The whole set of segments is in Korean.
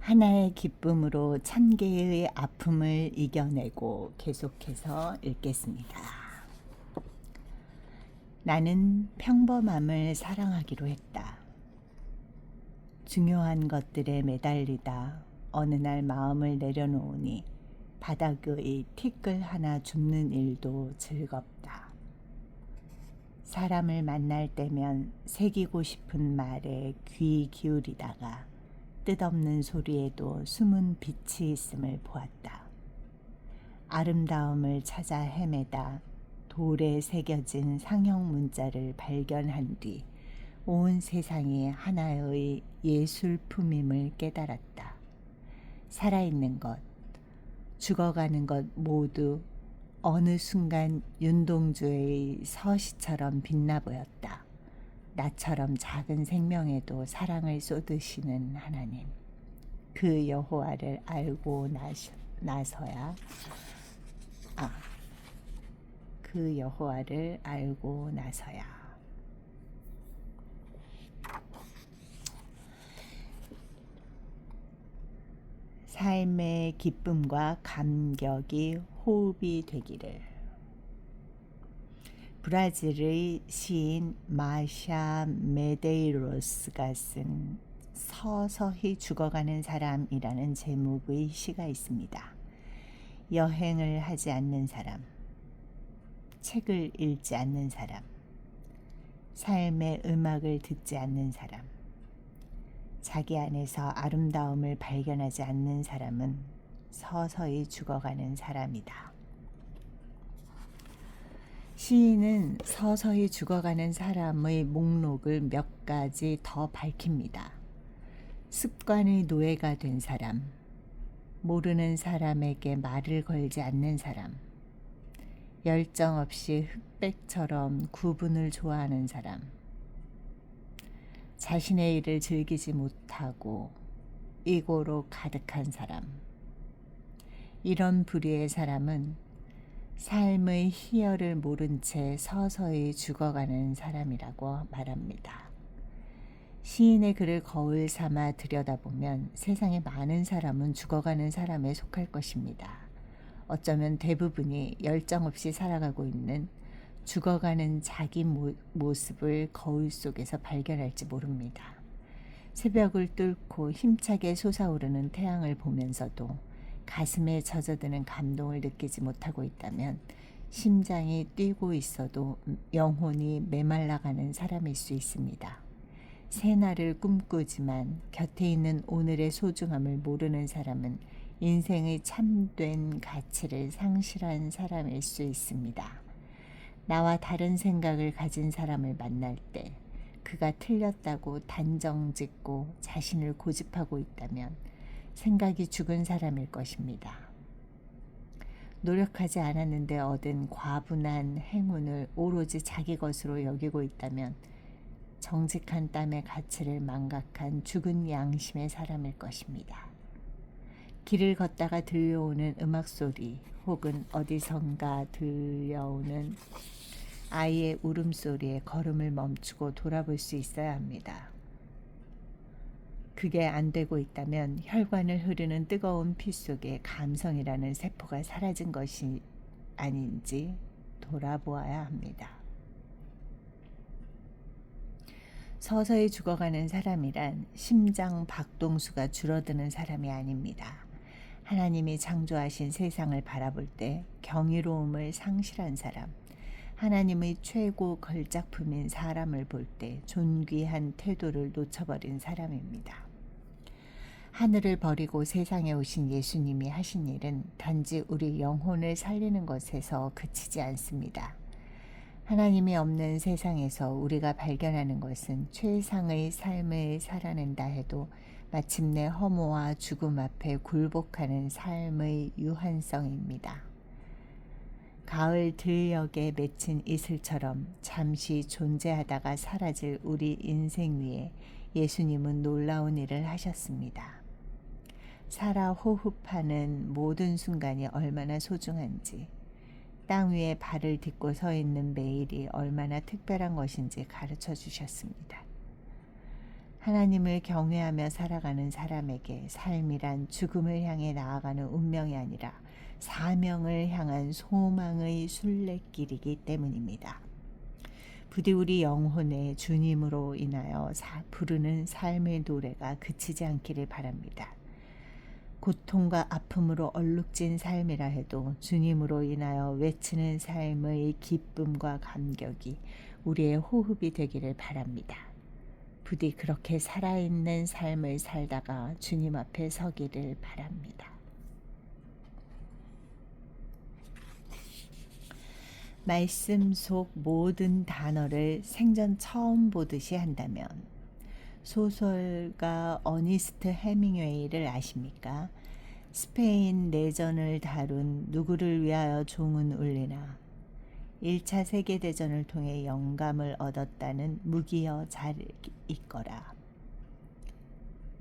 하나의 기쁨으로 천 개의 아픔을 이겨내고 계속해서 읽겠습니다. 나는 평범함을 사랑하기로 했다. 중요한 것들에 매달리다 어느 날 마음을 내려놓으니 바닥의 티끌 하나 줍는 일도 즐겁다. 사람을 만날 때면 새기고 싶은 말에 귀 기울이다가 뜻없는 소리에도 숨은 빛이 있음을 보았다. 아름다움을 찾아 헤매다 돌에 새겨진 상형 문자를 발견한 뒤 온 세상이 하나의 예술품임을 깨달았다. 살아있는 것, 죽어가는 것 모두 어느 순간 윤동주의 서시처럼 빛나 보였다. 나처럼 작은 생명에도 사랑을 쏟으시는 하나님, 그 여호와를 알고 나서야 그 여호와를 알고 나서야. 삶의 기쁨과 감격이 호흡이 되기를. 브라질의 시인 마샤 메데이로스가 쓴 서서히 죽어가는 사람이라는 제목의 시가 있습니다. 여행을 하지 않는 사람, 책을 읽지 않는 사람, 삶의 음악을 듣지 않는 사람, 자기 안에서 아름다움을 발견하지 않는 사람은 서서히 죽어가는 사람이다. 시인은 서서히 죽어가는 사람의 목록을 몇 가지 더 밝힙니다. 습관의 노예가 된 사람, 모르는 사람에게 말을 걸지 않는 사람, 열정 없이 흑백처럼 구분을 좋아하는 사람, 자신의 일을 즐기지 못하고 이고로 가득한 사람. 이런 부류의 사람은 삶의 희열을 모른 채 서서히 죽어가는 사람이라고 말합니다. 시인의 글을 거울 삼아 들여다보면 세상의 많은 사람은 죽어가는 사람에 속할 것입니다. 어쩌면 대부분이 열정 없이 살아가고 있는 죽어가는 자기 모습을 거울 속에서 발견할지 모릅니다. 새벽을 뚫고 힘차게 솟아오르는 태양을 보면서도 가슴에 젖어드는 감동을 느끼지 못하고 있다면 심장이 뛰고 있어도 영혼이 메말라가는 사람일 수 있습니다. 새날을 꿈꾸지만 곁에 있는 오늘의 소중함을 모르는 사람은 인생의 참된 가치를 상실한 사람일 수 있습니다. 나와 다른 생각을 가진 사람을 만날 때 그가 틀렸다고 단정짓고 자신을 고집하고 있다면 생각이 죽은 사람일 것입니다. 노력하지 않았는데 얻은 과분한 행운을 오로지 자기 것으로 여기고 있다면 정직한 땀의 가치를 망각한 죽은 양심의 사람일 것입니다. 길을 걷다가 들려오는 음악 소리 혹은 어디선가 들려오는 아이의 울음소리에 걸음을 멈추고 돌아볼 수 있어야 합니다. 그게 안 되고 있다면 혈관을 흐르는 뜨거운 피 속에 감성이라는 세포가 사라진 것이 아닌지 돌아보아야 합니다. 서서히 죽어가는 사람이란 심장 박동수가 줄어드는 사람이 아닙니다. 하나님이 창조하신 세상을 바라볼 때 경이로움을 상실한 사람, 하나님의 최고 걸작품인 사람을 볼 때 존귀한 태도를 놓쳐버린 사람입니다. 하늘을 버리고 세상에 오신 예수님이 하신 일은 단지 우리 영혼을 살리는 것에서 그치지 않습니다. 하나님이 없는 세상에서 우리가 발견하는 것은 최상의 삶을 살아낸다 해도 마침내 허무와 죽음 앞에 굴복하는 삶의 유한성입니다. 가을 들녘에 맺힌 이슬처럼 잠시 존재하다가 사라질 우리 인생 위에 예수님은 놀라운 일을 하셨습니다. 살아 호흡하는 모든 순간이 얼마나 소중한지, 땅 위에 발을 딛고 서 있는 매일이 얼마나 특별한 것인지 가르쳐 주셨습니다. 하나님을 경외하며 살아가는 사람에게 삶이란 죽음을 향해 나아가는 운명이 아니라 사명을 향한 소망의 순례길이기 때문입니다. 부디 우리 영혼의 주님으로 인하여 부르는 삶의 노래가 그치지 않기를 바랍니다. 고통과 아픔으로 얼룩진 삶이라 해도 주님으로 인하여 외치는 삶의 기쁨과 감격이 우리의 호흡이 되기를 바랍니다. 부디 그렇게 살아있는 삶을 살다가 주님 앞에 서기를 바랍니다. 말씀 속 모든 단어를 생전 처음 보듯이 한다면 소설가 어니스트 해밍웨이를 아십니까? 스페인 내전을 다룬 누구를 위하여 종은 울리나 1차 세계대전을 통해 영감을 얻었다는 무기여 잘 있거라.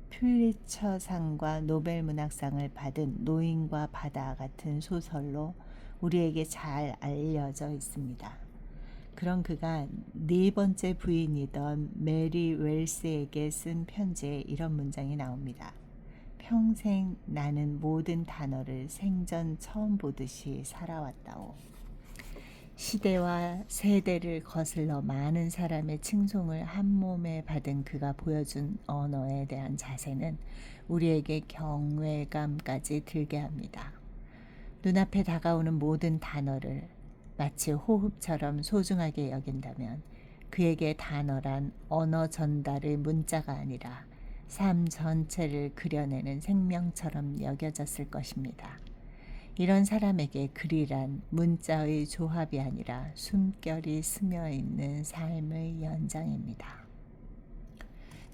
퓰리처상과 노벨문학상을 받은 노인과 바다 같은 소설로 우리에게 잘 알려져 있습니다. 그런 그가 4번째 부인이던 메리 웰스에게 쓴 편지에 이런 문장이 나옵니다. 평생 나는 모든 단어를 생전 처음 보듯이 살아왔다오. 시대와 세대를 거슬러 많은 사람의 칭송을 한 몸에 받은 그가 보여준 언어에 대한 자세는 우리에게 경외감까지 들게 합니다. 눈앞에 다가오는 모든 단어를 마치 호흡처럼 소중하게 여긴다면 그에게 단어란 언어 전달의 문자가 아니라 삶 전체를 그려내는 생명처럼 여겨졌을 것입니다. 이런 사람에게 글이란 문자의 조합이 아니라 숨결이 스며있는 삶의 연장입니다.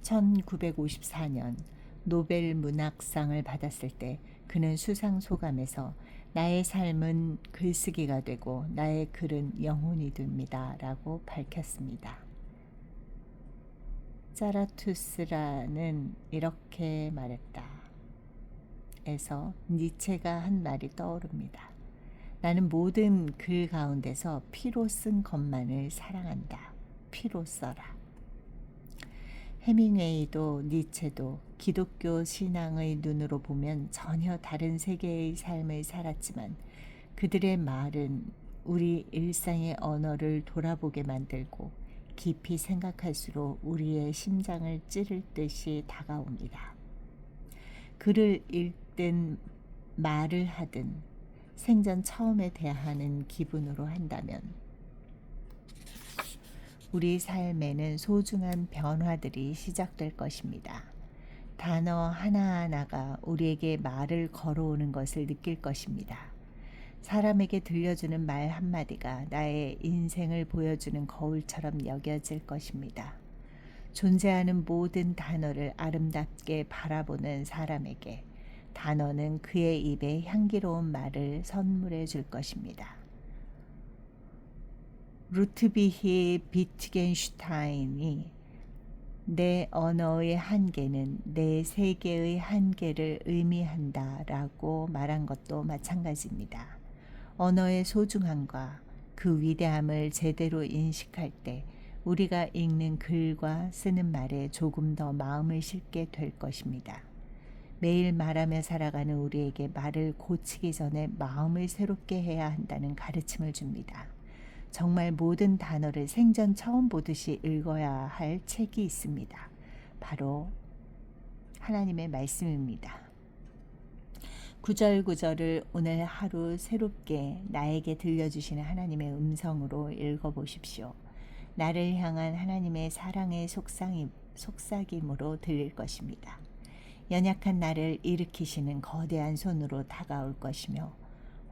1954년 노벨 문학상을 받았을 때 그는 수상 소감에서 나의 삶은 글쓰기가 되고 나의 글은 영혼이 됩니다 라고 밝혔습니다. 자라투스라는 이렇게 말했다. 에서 니체가 한 말이 떠오릅니다. 나는 모든 글 가운데서 피로 쓴 것만을 사랑한다. 피로 써라. 해밍웨이도 니체도 기독교 신앙의 눈으로 보면 전혀 다른 세계의 삶을 살았지만 그들의 말은 우리 일상의 언어를 돌아보게 만들고 깊이 생각할수록 우리의 심장을 찌를 듯이 다가옵니다. 글을 읽든 말을 하든 생전 처음에 대하는 기분으로 한다면 우리 삶에는 소중한 변화들이 시작될 것입니다. 단어 하나하나가 우리에게 말을 걸어오는 것을 느낄 것입니다. 사람에게 들려주는 말 한마디가 나의 인생을 보여주는 거울처럼 여겨질 것입니다. 존재하는 모든 단어를 아름답게 바라보는 사람에게 단어는 그의 입에 향기로운 말을 선물해 줄 것입니다. 루트비히 비트겐슈타인이 내 언어의 한계는 내 세계의 한계를 의미한다 라고 말한 것도 마찬가지입니다. 언어의 소중함과 그 위대함을 제대로 인식할 때 우리가 읽는 글과 쓰는 말에 조금 더 마음을 싣게 될 것입니다. 매일 말하며 살아가는 우리에게 말을 고치기 전에 마음을 새롭게 해야 한다는 가르침을 줍니다. 정말 모든 단어를 생전 처음 보듯이 읽어야 할 책이 있습니다. 바로 하나님의 말씀입니다. 구절구절을 오늘 하루 새롭게 나에게 들려주시는 하나님의 음성으로 읽어보십시오. 나를 향한 하나님의 사랑의 속삭임으로 들릴 것입니다. 연약한 나를 일으키시는 거대한 손으로 다가올 것이며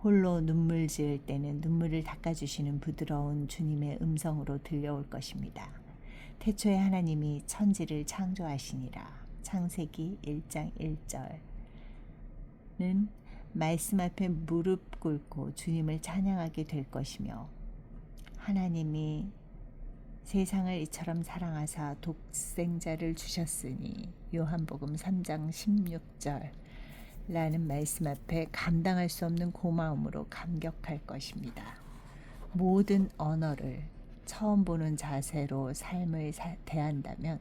홀로 눈물 지을 때는 눈물을 닦아주시는 부드러운 주님의 음성으로 들려올 것입니다. 태초에 하나님이 천지를 창조하시니라. 창세기 1장 1절은 말씀 앞에 무릎 꿇고 주님을 찬양하게 될 것이며 하나님이 세상을 이처럼 사랑하사 독생자를 주셨으니 요한복음 3장 16절 라는 말씀 앞에 감당할 수 없는 고마움으로 감격할 것입니다. 모든 언어를 처음 보는 자세로 삶을 대한다면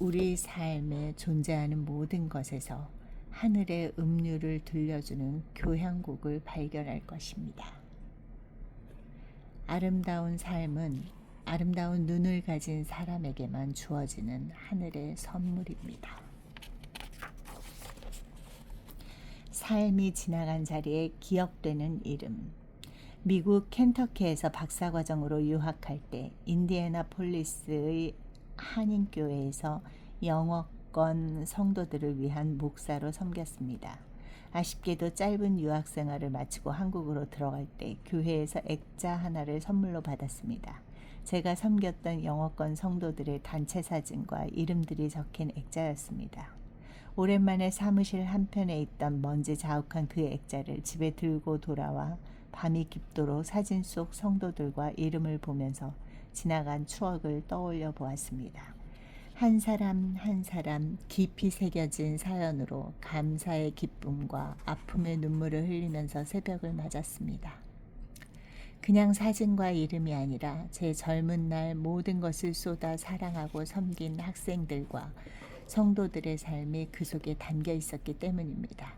우리 삶에 존재하는 모든 것에서 하늘의 음률을 들려주는 교향곡을 발견할 것입니다. 아름다운 삶은 아름다운 눈을 가진 사람에게만 주어지는 하늘의 선물입니다. 삶이 지나간 자리에 기억되는 이름. 미국 켄터키에서 박사과정으로 유학할 때 인디애나폴리스의 한인교회에서 영어권 성도들을 위한 목사로 섬겼습니다. 아쉽게도 짧은 유학 생활을 마치고 한국으로 들어갈 때 교회에서 액자 하나를 선물로 받았습니다. 제가 섬겼던 영어권 성도들의 단체 사진과 이름들이 적힌 액자였습니다. 오랜만에 사무실 한편에 있던 먼지 자욱한 그 액자를 집에 들고 돌아와 밤이 깊도록 사진 속 성도들과 이름을 보면서 지나간 추억을 떠올려 보았습니다. 한 사람 한 사람 깊이 새겨진 사연으로 감사의 기쁨과 아픔의 눈물을 흘리면서 새벽을 맞았습니다. 그냥 사진과 이름이 아니라 제 젊은 날 모든 것을 쏟아 사랑하고 섬긴 학생들과 성도들의 삶이 그 속에 담겨 있었기 때문입니다.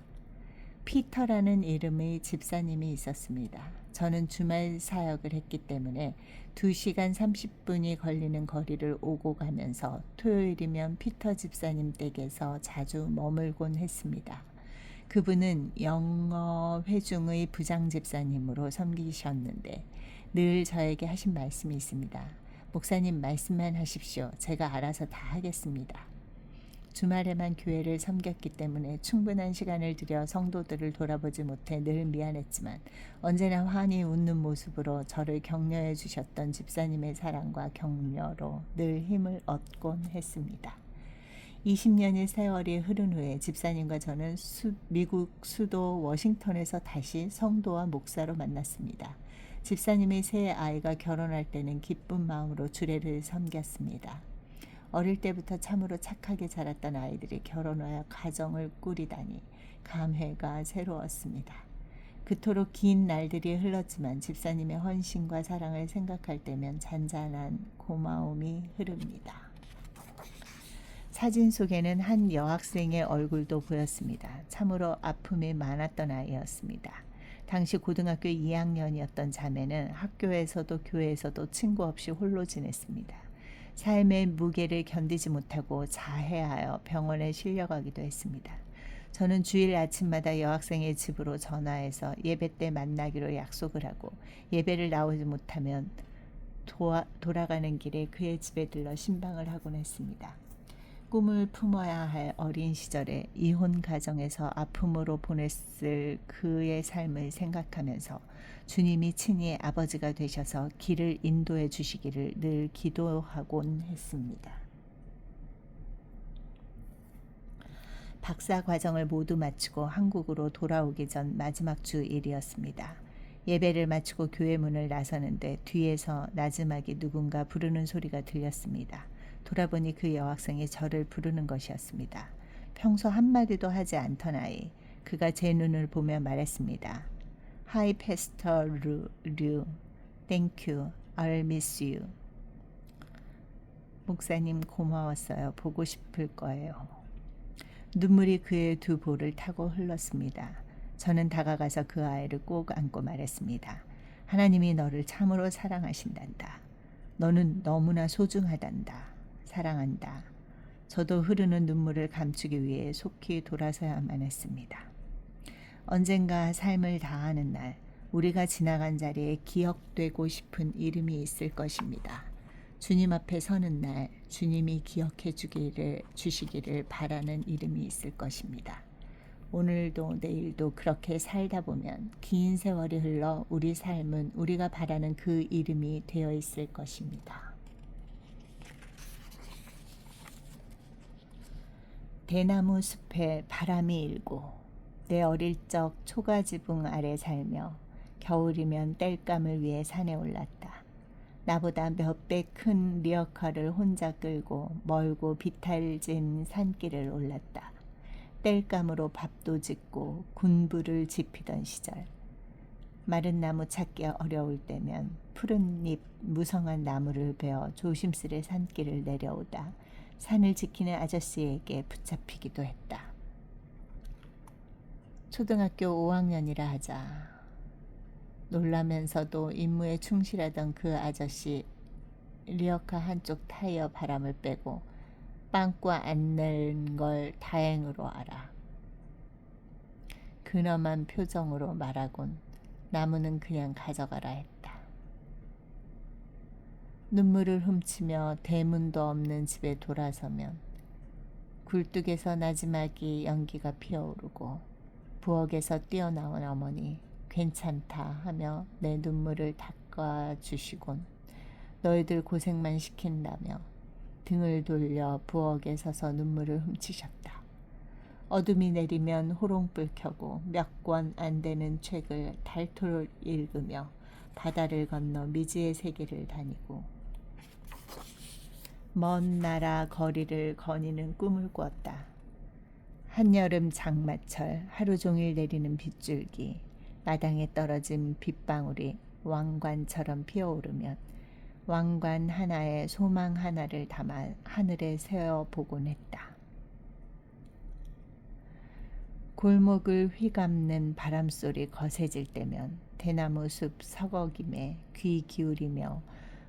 피터라는 이름의 집사님이 있었습니다. 저는 주말 사역을 했기 때문에 2시간 30분이 걸리는 거리를 오고 가면서 토요일이면 피터 집사님 댁에서 자주 머물곤 했습니다. 그분은 영어 회중의 부장 집사님으로 섬기셨는데 늘 저에게 하신 말씀이 있습니다. 목사님 말씀만 하십시오. 제가 알아서 다 하겠습니다. 주말에만 교회를 섬겼기 때문에 충분한 시간을 들여 성도들을 돌아보지 못해 늘 미안했지만 언제나 환히 웃는 모습으로 저를 격려해 주셨던 집사님의 사랑과 격려로 늘 힘을 얻곤 했습니다. 20년의 세월이 흐른 후에 집사님과 저는 미국 수도 워싱턴에서 다시 성도와 목사로 만났습니다. 집사님의 새 아이가 결혼할 때는 기쁜 마음으로 주례를 섬겼습니다. 어릴 때부터 참으로 착하게 자랐던 아이들이 결혼하여 가정을 꾸리다니 감회가 새로웠습니다. 그토록 긴 날들이 흘렀지만 집사님의 헌신과 사랑을 생각할 때면 잔잔한 고마움이 흐릅니다. 사진 속에는 한 여학생의 얼굴도 보였습니다. 참으로 아픔이 많았던 아이였습니다. 당시 고등학교 2학년이었던 자매는 학교에서도 교회에서도 친구 없이 홀로 지냈습니다. 삶의 무게를 견디지 못하고 자해하여 병원에 실려가기도 했습니다. 저는 주일 아침마다 여학생의 집으로 전화해서 예배 때 만나기로 약속을 하고 예배를 나오지 못하면 돌아가는 길에 그의 집에 들러 신방을 하곤 했습니다. 꿈을 품어야 할 어린 시절에 이혼 가정에서 아픔으로 보냈을 그의 삶을 생각하면서 주님이 친히 아버지가 되셔서 길을 인도해 주시기를 늘 기도하곤 했습니다. 박사 과정을 모두 마치고 한국으로 돌아오기 전 마지막 주 일이었습니다. 예배를 마치고 교회 문을 나서는데 뒤에서 나지막이 누군가 부르는 소리가 들렸습니다. 돌아보니 그 여학생이 저를 부르는 것이었습니다. 평소 한마디도 하지 않던 아이. 그가 제 눈을 보며 말했습니다. Hi, Pastor Liu. Thank you. I'll miss you. 목사님 고마웠어요. 보고 싶을 거예요. 눈물이 그의 두 볼을 타고 흘렀습니다. 저는 다가가서 그 아이를 꼭 안고 말했습니다. 하나님이 너를 참으로 사랑하신단다. 너는 너무나 소중하단다. 사랑한다. 저도 흐르는 눈물을 감추기 위해 속히 돌아서야만 했습니다. 언젠가 삶을 다하는 날 우리가 지나간 자리에 기억되고 싶은 이름이 있을 것입니다. 주님 앞에 서는 날 주님이 기억해 주시기를 바라는 이름이 있을 것입니다. 오늘도 내일도 그렇게 살다 보면 긴 세월이 흘러 우리 삶은 우리가 바라는 그 이름이 되어 있을 것입니다. 대나무 숲에 바람이 일고 내 어릴 적 초가지붕 아래 살며 겨울이면 땔감을 위해 산에 올랐다. 나보다 몇 배 큰 리어카를 혼자 끌고 멀고 비탈진 산길을 올랐다. 땔감으로 밥도 짓고 군부를 지피던 시절. 마른 나무 찾기 어려울 때면 푸른 잎 무성한 나무를 베어 조심스레 산길을 내려오다 산을 지키는 아저씨에게 붙잡히기도 했다. 초등학교 5학년이라 하자. 놀라면서도 임무에 충실하던 그 아저씨, 리어카 한쪽 타이어 바람을 빼고 빵꾸 안 낸 걸 다행으로 알아. 근엄한 표정으로 말하곤 나무는 그냥 가져가라 했다. 눈물을 훔치며 대문도 없는 집에 돌아서면 굴뚝에서 나지막이 연기가 피어오르고 부엌에서 뛰어나온 어머니 괜찮다 하며 내 눈물을 닦아주시곤 너희들 고생만 시킨다며 등을 돌려 부엌에 서서 눈물을 훔치셨다. 어둠이 내리면 호롱불 켜고 몇 권 안 되는 책을 닳도록 읽으며 바다를 건너 미지의 세계를 다니고 먼 나라 거리를 거니는 꿈을 꾸었다. 한여름 장마철 하루 종일 내리는 빗줄기, 마당에 떨어진 빗방울이 왕관처럼 피어오르면 왕관 하나에 소망 하나를 담아 하늘에 세어보곤 했다. 골목을 휘감는 바람소리 거세질 때면 대나무 숲 서거김에 귀 기울이며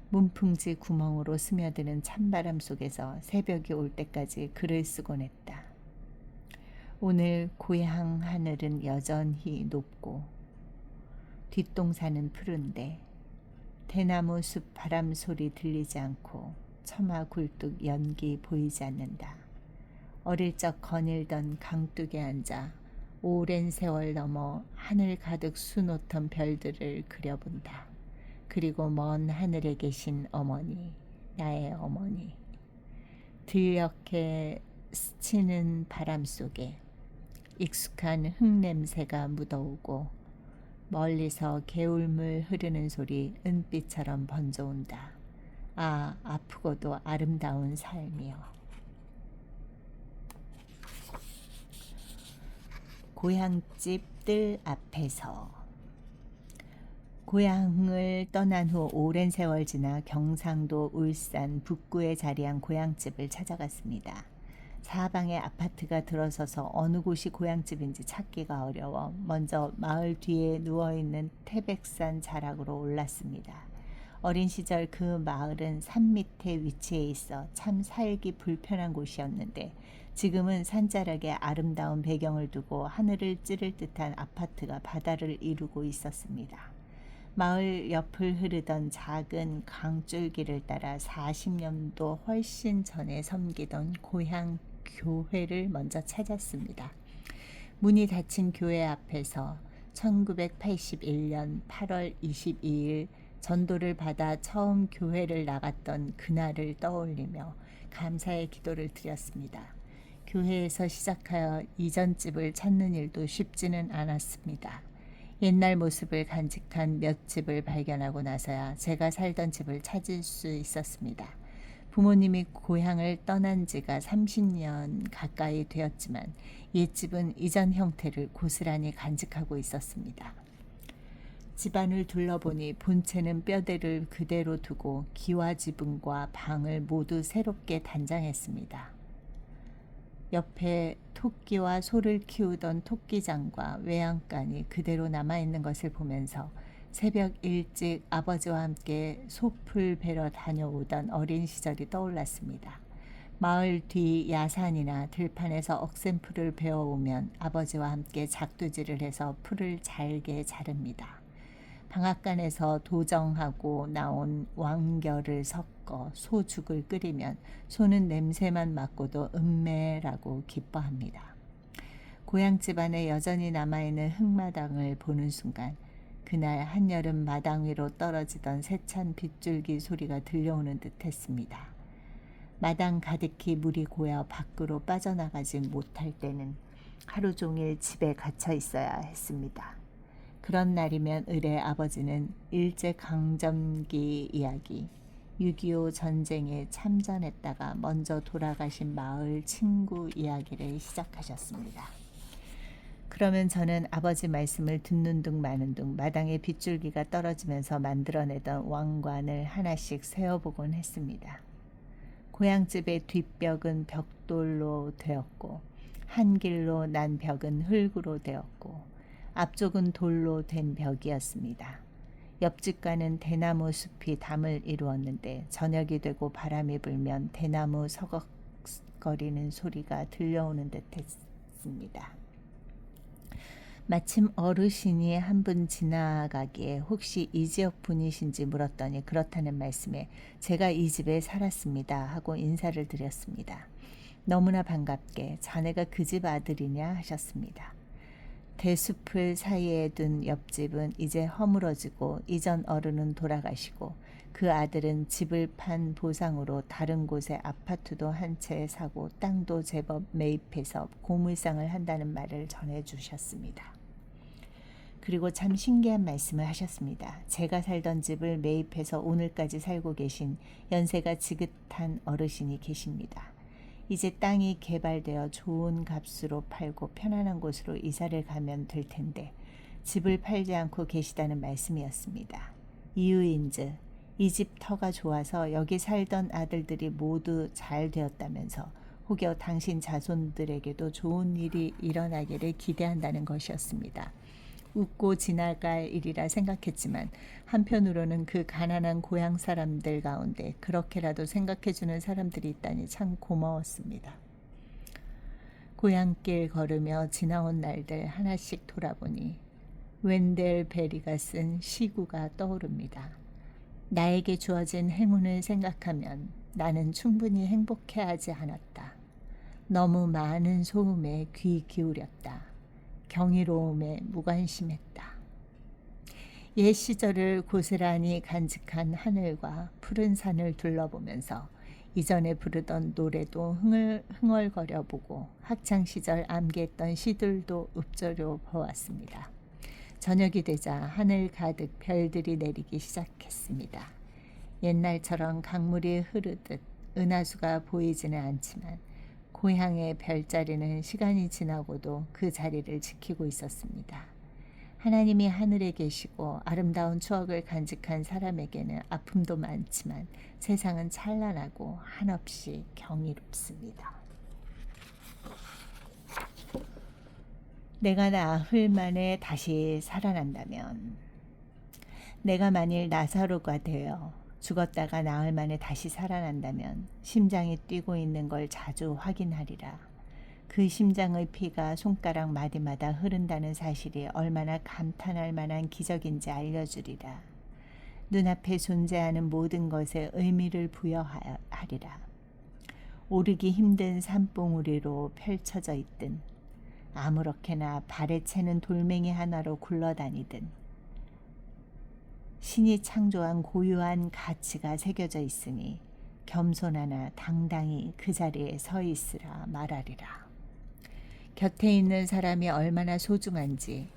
문풍지 구멍으로 스며드는 찬바람 속에서 새벽이 올 때까지 글을 쓰곤 했다. 오늘 고향 하늘은 여전히 높고 뒷동산은 푸른데 대나무 숲 바람 소리 들리지 않고 처마 굴뚝 연기 보이지 않는다. 어릴 적 거닐던 강둑에 앉아 오랜 세월 넘어 하늘 가득 수놓던 별들을 그려본다. 그리고 먼 하늘에 계신 어머니, 나의 어머니. 들녘에 스치는 바람 속에 익숙한 흙냄새가 묻어오고 멀리서 개울물 흐르는 소리 은빛처럼 번져온다. 아, 아프고도 아름다운 삶이여. 고향집 뜰 앞에서. 고향을 떠난 후 오랜 세월 지나 경상도 울산 북구에 자리한 고향집을 찾아갔습니다. 사방에 아파트가 들어서서 어느 곳이 고향집인지 찾기가 어려워 먼저 마을 뒤에 누워있는 태백산 자락으로 올랐습니다. 어린 시절 그 마을은 산 밑에 위치해 있어 참 살기 불편한 곳이었는데 지금은 산자락에 아름다운 배경을 두고 하늘을 찌를 듯한 아파트가 바다를 이루고 있었습니다. 마을 옆을 흐르던 작은 강줄기를 따라 40년도 훨씬 전에 섬기던 고향 교회를 먼저 찾았습니다. 문이 닫힌 교회 앞에서 1981년 8월 22일 전도를 받아 처음 교회를 나갔던 그날을 떠올리며 감사의 기도를 드렸습니다. 교회에서 시작하여 이전 집을 찾는 일도 쉽지는 않았습니다. 옛날 모습을 간직한 몇 집을 발견하고 나서야 제가 살던 집을 찾을 수 있었습니다. 부모님이 고향을 떠난 지가 30년 가까이 되었지만 옛집은 이전 형태를 고스란히 간직하고 있었습니다. 집안을 둘러보니 본체는 뼈대를 그대로 두고 기와 지붕과 방을 모두 새롭게 단장했습니다. 옆에 토끼와 소를 키우던 토끼장과 외양간이 그대로 남아있는 것을 보면서 새벽 일찍 아버지와 함께 소풀 베러 다녀오던 어린 시절이 떠올랐습니다. 마을 뒤 야산이나 들판에서 억센풀을 베어오면 아버지와 함께 작두질을 해서 풀을 잘게 자릅니다. 방앗간에서 도정하고 나온 왕겨를 섞어 소죽을 끓이면 소는 냄새만 맡고도 음매라고 기뻐합니다. 고향 집안에 여전히 남아있는 흙마당을 보는 순간 그날 한여름 마당 위로 떨어지던 세찬 빗줄기 소리가 들려오는 듯 했습니다. 마당 가득히 물이 고여 밖으로 빠져나가지 못할 때는 하루 종일 집에 갇혀 있어야 했습니다. 그런 날이면 을의 아버지는 일제강점기 이야기, 6.25 전쟁에 참전했다가 먼저 돌아가신 마을 친구 이야기를 시작하셨습니다. 그러면 저는 아버지 말씀을 듣는 둥 마는 둥 마당에 빗줄기가 떨어지면서 만들어내던 왕관을 하나씩 세어보곤 했습니다. 고향집의 뒷벽은 벽돌로 되었고 한 길로 난 벽은 흙으로 되었고 앞쪽은 돌로 된 벽이었습니다. 옆집과는 대나무 숲이 담을 이루었는데 저녁이 되고 바람이 불면 대나무 서걱거리는 소리가 들려오는 듯했습니다. 마침 어르신이 한 분 지나가기에 혹시 이 지역 분이신지 물었더니 그렇다는 말씀에 제가 이 집에 살았습니다 하고 인사를 드렸습니다. 너무나 반갑게 자네가 그 집 아들이냐 하셨습니다. 대숲을 사이에 둔 옆집은 이제 허물어지고 이전 어른은 돌아가시고 그 아들은 집을 판 보상으로 다른 곳에 아파트도 한 채 사고 땅도 제법 매입해서 고물상을 한다는 말을 전해주셨습니다. 그리고 참 신기한 말씀을 하셨습니다. 제가 살던 집을 매입해서 오늘까지 살고 계신 연세가 지긋한 어르신이 계십니다. 이제 땅이 개발되어 좋은 값으로 팔고 편안한 곳으로 이사를 가면 될 텐데 집을 팔지 않고 계시다는 말씀이었습니다. 이유인즉 이 집 터가 좋아서 여기 살던 아들들이 모두 잘 되었다면서 혹여 당신 자손들에게도 좋은 일이 일어나기를 기대한다는 것이었습니다. 웃고 지나갈 일이라 생각했지만 한편으로는 그 가난한 고향 사람들 가운데 그렇게라도 생각해주는 사람들이 있다니 참 고마웠습니다. 고향길 걸으며 지나온 날들 하나씩 돌아보니 웬델 베리가 쓴 시구가 떠오릅니다. 나에게 주어진 행운을 생각하면 나는 충분히 행복해하지 않았다. 너무 많은 소음에 귀 기울였다. 경이로움에 무관심했다. 옛 시절을 고스란히 간직한 하늘과 푸른 산을 둘러보면서 이전에 부르던 노래도 흥얼거려 보고 학창시절 암기했던 시들도 읊조려 보았습니다. 저녁이 되자 하늘 가득 별들이 내리기 시작했습니다. 옛날처럼 강물이 흐르듯 은하수가 보이지는 않지만 고향의 별자리는 시간이 지나고도 그 자리를 지키고 있었습니다. 하나님이 하늘에 계시고 아름다운 추억을 간직한 사람에게는 아픔도 많지만 세상은 찬란하고 한없이 경이롭습니다. 내가 나흘 만에 다시 살아난다면, 내가 만일 나사로가 되어 죽었다가 나흘 만에 다시 살아난다면 심장이 뛰고 있는 걸 자주 확인하리라. 그 심장의 피가 손가락 마디마다 흐른다는 사실이 얼마나 감탄할 만한 기적인지 알려주리라. 눈앞에 존재하는 모든 것에 의미를 부여하리라. 오르기 힘든 산봉우리로 펼쳐져 있든 아무렇게나 발에 채는 돌멩이 하나로 굴러다니든 신이 창조한 고유한 가치가 새겨져 있으니 겸손하나 당당히 그 자리에 서 있으라 말하리라. 곁에 있는 사람이 얼마나 소중한지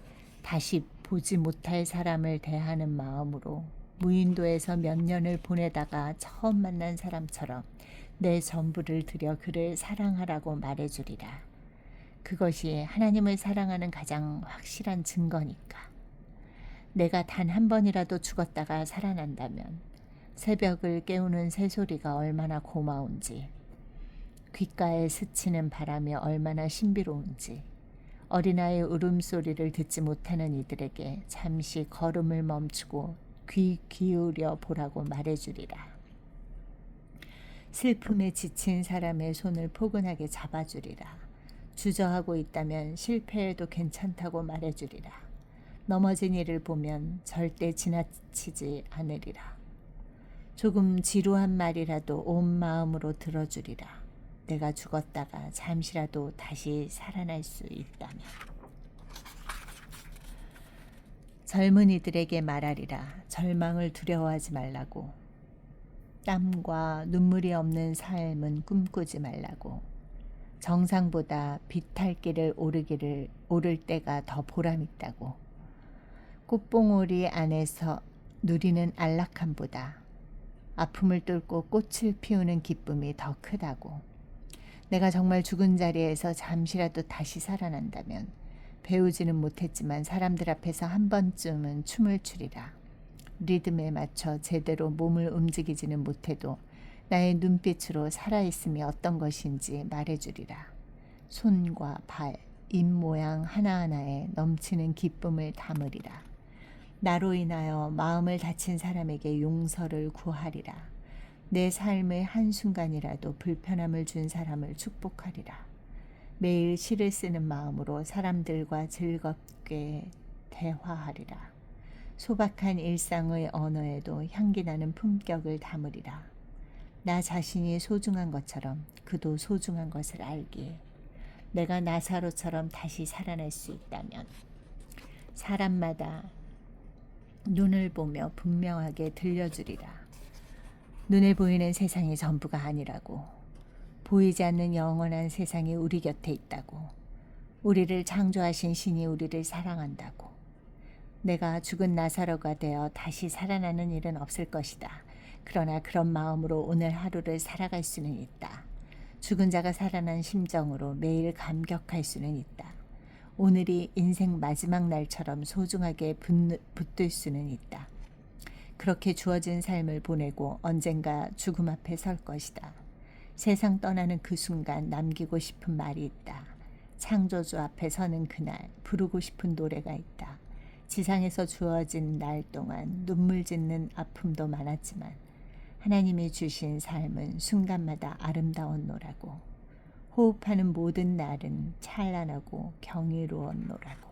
다시 보지 못할 사람을 대하는 마음으로 무인도에서 몇 년을 보내다가 처음 만난 사람처럼 내 전부를 들여 그를 사랑하라고 말해주리라. 그것이 하나님을 사랑하는 가장 확실한 증거니까. 내가 단 한 번이라도 죽었다가 살아난다면 새벽을 깨우는 새소리가 얼마나 고마운지, 귓가에 스치는 바람이 얼마나 신비로운지, 어린아이의 울음소리를 듣지 못하는 이들에게 잠시 걸음을 멈추고 귀 기울여 보라고 말해주리라. 슬픔에 지친 사람의 손을 포근하게 잡아주리라. 주저하고 있다면 실패해도 괜찮다고 말해주리라. 넘어진 이를 보면 절대 지나치지 않으리라. 조금 지루한 말이라도 온 마음으로 들어주리라. 내가 죽었다가 잠시라도 다시 살아날 수 있다면. 젊은이들에게 말하리라. 절망을 두려워하지 말라고. 땀과 눈물이 없는 삶은 꿈꾸지 말라고. 정상보다 비탈길을 오를 때가 더 보람있다고. 꽃봉오리 안에서 누리는 안락함보다 아픔을 뚫고 꽃을 피우는 기쁨이 더 크다고. 내가 정말 죽은 자리에서 잠시라도 다시 살아난다면 배우지는 못했지만 사람들 앞에서 한 번쯤은 춤을 추리라. 리듬에 맞춰 제대로 몸을 움직이지는 못해도 나의 눈빛으로 살아있음이 어떤 것인지 말해주리라. 손과 발, 입 모양 하나하나에 넘치는 기쁨을 담으리라. 나로 인하여 마음을 다친 사람에게 용서를 구하리라. 내 삶의 한순간이라도 불편함을 준 사람을 축복하리라. 매일 시를 쓰는 마음으로 사람들과 즐겁게 대화하리라. 소박한 일상의 언어에도 향기나는 품격을 담으리라. 나 자신이 소중한 것처럼 그도 소중한 것을 알기에 내가 나사로처럼 다시 살아날 수 있다면 사람마다 눈을 보며 분명하게 들려주리라. 눈에 보이는 세상이 전부가 아니라고. 보이지 않는 영원한 세상이 우리 곁에 있다고. 우리를 창조하신 신이 우리를 사랑한다고. 내가 죽은 나사로가 되어 다시 살아나는 일은 없을 것이다. 그러나 그런 마음으로 오늘 하루를 살아갈 수는 있다. 죽은 자가 살아난 심정으로 매일 감격할 수는 있다. 오늘이 인생 마지막 날처럼 소중하게 붙들 수는 있다. 그렇게 주어진 삶을 보내고 언젠가 죽음 앞에 설 것이다. 세상 떠나는 그 순간 남기고 싶은 말이 있다. 창조주 앞에 서는 그날 부르고 싶은 노래가 있다. 지상에서 주어진 날 동안 눈물 짓는 아픔도 많았지만 하나님이 주신 삶은 순간마다 아름다웠노라고. 호흡하는 모든 날은 찬란하고 경이로웠노라고.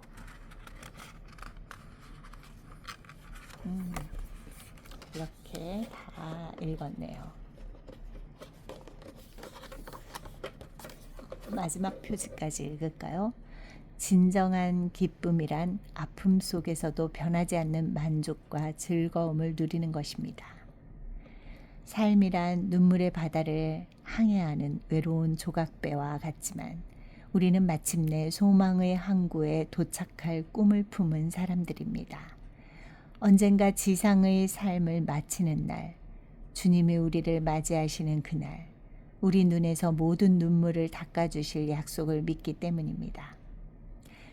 이렇게 다 읽었네요. 마지막 표지까지 읽을까요? 진정한 기쁨이란 아픔 속에서도 변하지 않는 만족과 즐거움을 누리는 것입니다. 삶이란 눈물의 바다를 항해하는 외로운 조각배와 같지만 우리는 마침내 소망의 항구에 도착할 꿈을 품은 사람들입니다. 언젠가 지상의 삶을 마치는 날, 주님이 우리를 맞이하시는 그날, 우리 눈에서 모든 눈물을 닦아주실 약속을 믿기 때문입니다.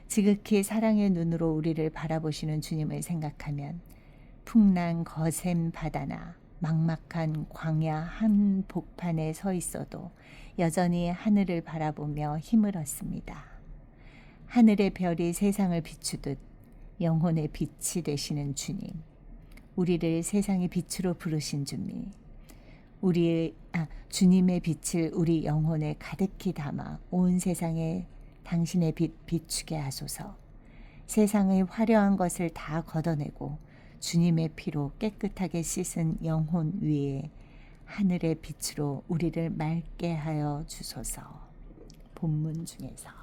지극히 사랑의 눈으로 우리를 바라보시는 주님을 생각하면 풍랑 거센 바다나 막막한 광야 한복판에 서 있어도 여전히 하늘을 바라보며 힘을 얻습니다. 하늘의 별이 세상을 비추듯 영혼의 빛이 되시는 주님, 우리를 세상의 빛으로 부르신 주님, 주님의 빛을 우리 영혼에 가득히 담아 온 세상에 당신의 빛 비추게 하소서. 세상의 화려한 것을 다 걷어내고 주님의 피로 깨끗하게 씻은 영혼 위에 하늘의 빛으로 우리를 맑게 하여 주소서. 본문 중에서